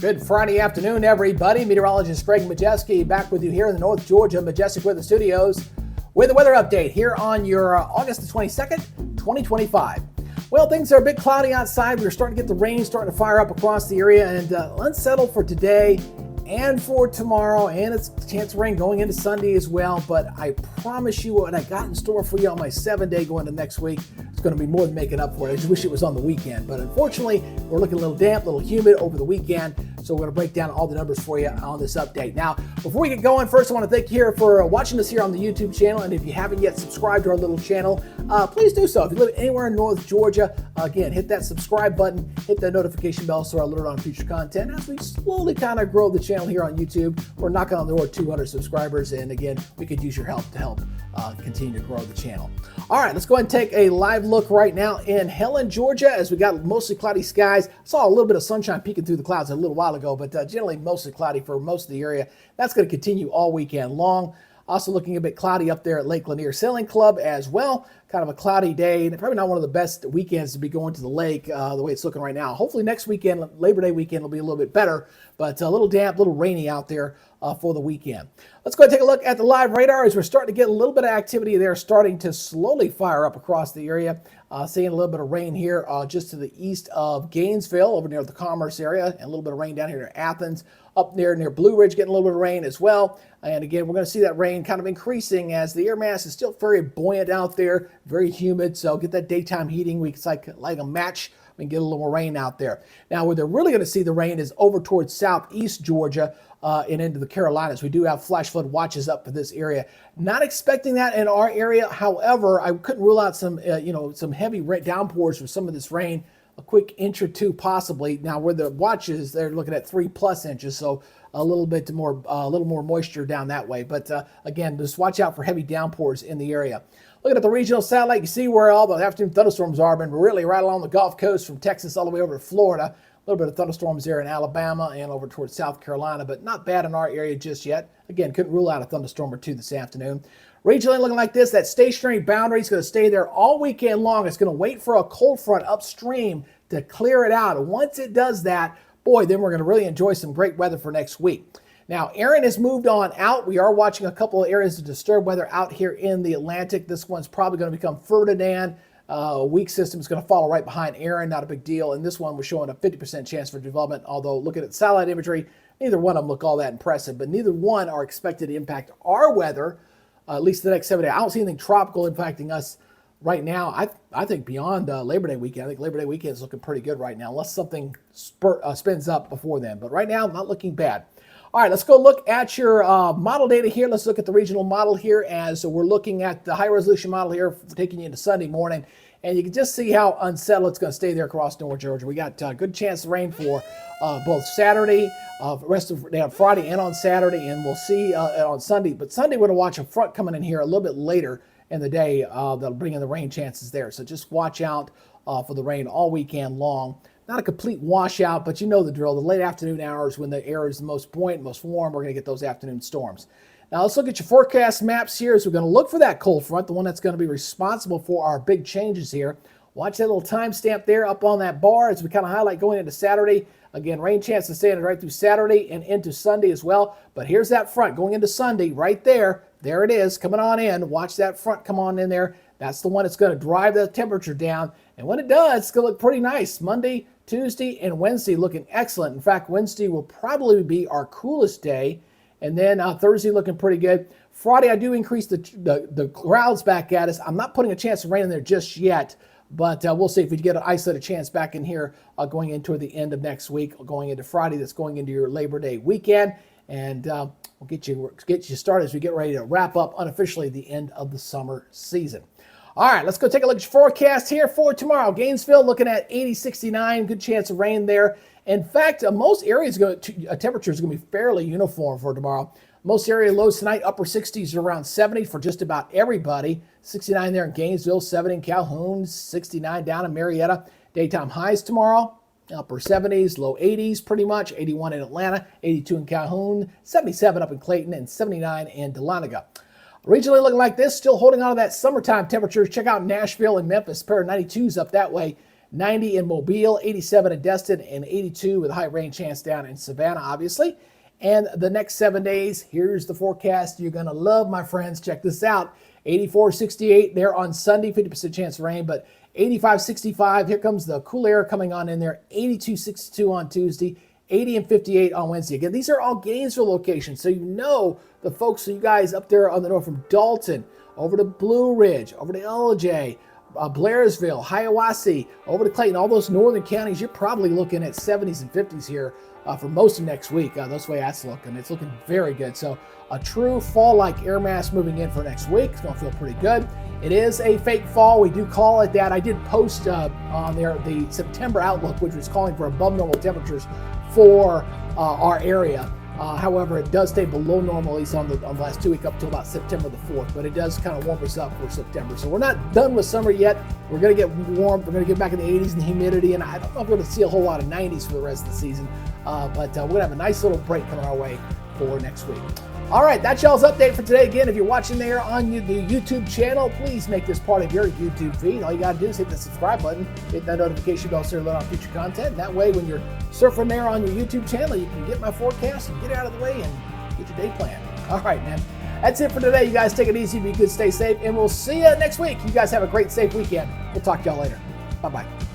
Good Friday afternoon, everybody. Meteorologist Greg Majeski back with you here in the North Georgia Majestic Weather Studios with a weather update here on your August the 22nd, 2025. Well, things are a bit cloudy outside. We're starting to get the rain starting to fire up across the area and unsettled for today and for tomorrow, and it's a chance of rain going into Sunday as well. But I promise you what I got in store for you on my 7-day going to next week. It's going to be more than making up for it. I just wish it was on the weekend. But unfortunately, we're looking a little damp, a little humid over the weekend. So we're going to break down all the numbers for you on this update. Now, before we get going, first I want to thank you here for watching us here on the YouTube channel. And if you haven't yet subscribed to our little channel, please do so. If you live anywhere in North Georgia, again, hit that subscribe button, hit that notification bell so we're alerted on future content. As we slowly kind of grow the channel here on YouTube, we're knocking on the door 200 subscribers. And again, we could use your help to help continue to grow the channel. All right, let's go ahead and take a live look right now in Helen, Georgia, as we got mostly cloudy skies. Saw a little bit of sunshine peeking through the clouds a little while ago, but generally mostly cloudy for most of the area. That's going to continue all weekend long. Also looking a bit cloudy up there at Lake Lanier Sailing Club as well. Kind of a cloudy day, and probably not one of the best weekends to be going to the lake the way it's looking right now. Hopefully next weekend, Labor Day weekend, will be a little bit better, but a little damp, a little rainy out there for the weekend. Let's go ahead and take a look at the live radar as we're starting to get a little bit of activity there, starting to slowly fire up across the area. Seeing a little bit of rain here just to the east of Gainesville, over near the Commerce area, and a little bit of rain down here near Athens. Up there near Blue Ridge, getting a little bit of rain as well. And again, we're going to see that rain kind of increasing as the air mass is still very buoyant out there, very humid. So get that daytime heating. It's like a match. We can get a little more rain out there. Now, where they're really going to see the rain is over towards southeast Georgia and into the Carolinas. We do have flash flood watches up for this area. Not expecting that in our area. However, I couldn't rule out some heavy downpours for some of this rain. A quick inch or two possibly. Now, where the watches, they're looking at 3+ inches, so a little more moisture down that way. But again, just watch out for heavy downpours in the area. Looking at the regional satellite, you see where all the afternoon thunderstorms are, been really right along the Gulf Coast from Texas all the way over to Florida. A little bit of thunderstorms there in Alabama and over towards South Carolina, but not bad in our area just yet. Again, couldn't rule out a thunderstorm or two this afternoon. Regionally looking like this, that stationary boundary is going to stay there all weekend long. It's going to wait for a cold front upstream to clear it out. And once it does that, boy, then we're going to really enjoy some great weather for next week. Now, Erin has moved on out. We are watching a couple of areas of disturbed weather out here in the Atlantic. This one's probably going to become Ferdinand. A weak system is going to follow right behind Erin. Not a big deal. And this one was showing a 50% chance for development, although looking at satellite imagery, neither one of them look all that impressive, but neither one are expected to impact our weather, at least the next 7 days. I don't see anything tropical impacting us right now. I think beyond Labor Day weekend. I think Labor Day weekend is looking pretty good right now, unless something spins up before then. But right now, not looking bad. All right, let's go look at your model data here. Let's look at the regional model here as we're looking at the high-resolution model here, taking you into Sunday morning. And you can just see how unsettled it's going to stay there across North Georgia. We got a good chance of rain for both Saturday, rest of Friday, and on Saturday. And we'll see on Sunday. But Sunday, we're going to watch a front coming in here a little bit later in the day that'll bring in the rain chances there. So just watch out for the rain all weekend long. Not a complete washout, but you know the drill. The late afternoon hours when the air is the most buoyant, most warm, we're going to get those afternoon storms. Now let's look at your forecast maps here. So we're going to look for that cold front, the one that's going to be responsible for our big changes here. Watch that little timestamp there up on that bar as we kind of highlight going into Saturday. Again, rain chances staying right through Saturday and into Sunday as well. But here's that front going into Sunday right there. There it is, coming on in. Watch that front come on in there. That's the one that's going to drive the temperature down. And when it does, it's going to look pretty nice. Monday, Tuesday, and Wednesday looking excellent. In fact, Wednesday will probably be our coolest day. And then Thursday looking pretty good. Friday, I do increase the clouds back at us. I'm not putting a chance of rain in there just yet. But we'll see if we get an isolated chance back in here going into the end of next week, going into Friday. That's going into your Labor Day weekend. And we'll get you started as we get ready to wrap up unofficially the end of the summer season. All right, let's go take a look at your forecast here for tomorrow. Gainesville looking at 80, 69, good chance of rain there. In fact, most areas temperatures are going to be fairly uniform for tomorrow. Most area lows tonight, upper 60s around 70 for just about everybody. 69 there in Gainesville, 70 in Calhoun, 69 down in Marietta. Daytime highs tomorrow, upper 70s, low 80s pretty much. 81 in Atlanta, 82 in Calhoun, 77 up in Clayton, and 79 in Dahlonega. Regionally looking like this, still holding on to that summertime temperatures. Check out Nashville and Memphis, pair of 92s up that way. 90 in Mobile, 87 in Destin, and 82 with a high rain chance down in Savannah, obviously. And the next 7 days, here's the forecast you're going to love, my friends. Check this out. 84, 68 there on Sunday, 50% chance of rain, but 85, 65. Here comes the cool air coming on in there. 82, 62 on Tuesday, 80 and 58 on Wednesday. Again, these are all Gainesville locations, so you know the folks, you guys up there on the north from Dalton, over to Blue Ridge, over to LJ, Blairsville, Hiawassee, over to Clayton, all those northern counties, you're probably looking at 70s and 50s here for most of next week. That's the way that's looking. It's looking very good. So a true fall-like air mass moving in for next week. It's going to feel pretty good. It is a fake fall. We do call it that. I did post on there the September outlook, which was calling for above normal temperatures for our area. However, it does stay below normal, at least on the last 2 weeks up till about September the 4th, but it does kind of warm us up for September. So we're not done with summer yet. We're going to get warm. We're going to get back in the 80s and humidity, and I don't know if we're going to see a whole lot of 90s for the rest of the season, but we're going to have a nice little break coming our way for next week. All right, that's y'all's update for today. Again, if you're watching there on the YouTube channel, please make this part of your YouTube feed. All you got to do is hit the subscribe button, hit that notification bell so you're alerted on future content. And that way, when you're surfing there on your YouTube channel, you can get my forecast and get out of the way and get your day planned. All right, man. That's it for today. You guys take it easy, be good, stay safe, and we'll see you next week. You guys have a great, safe weekend. We'll talk to y'all later. Bye-bye.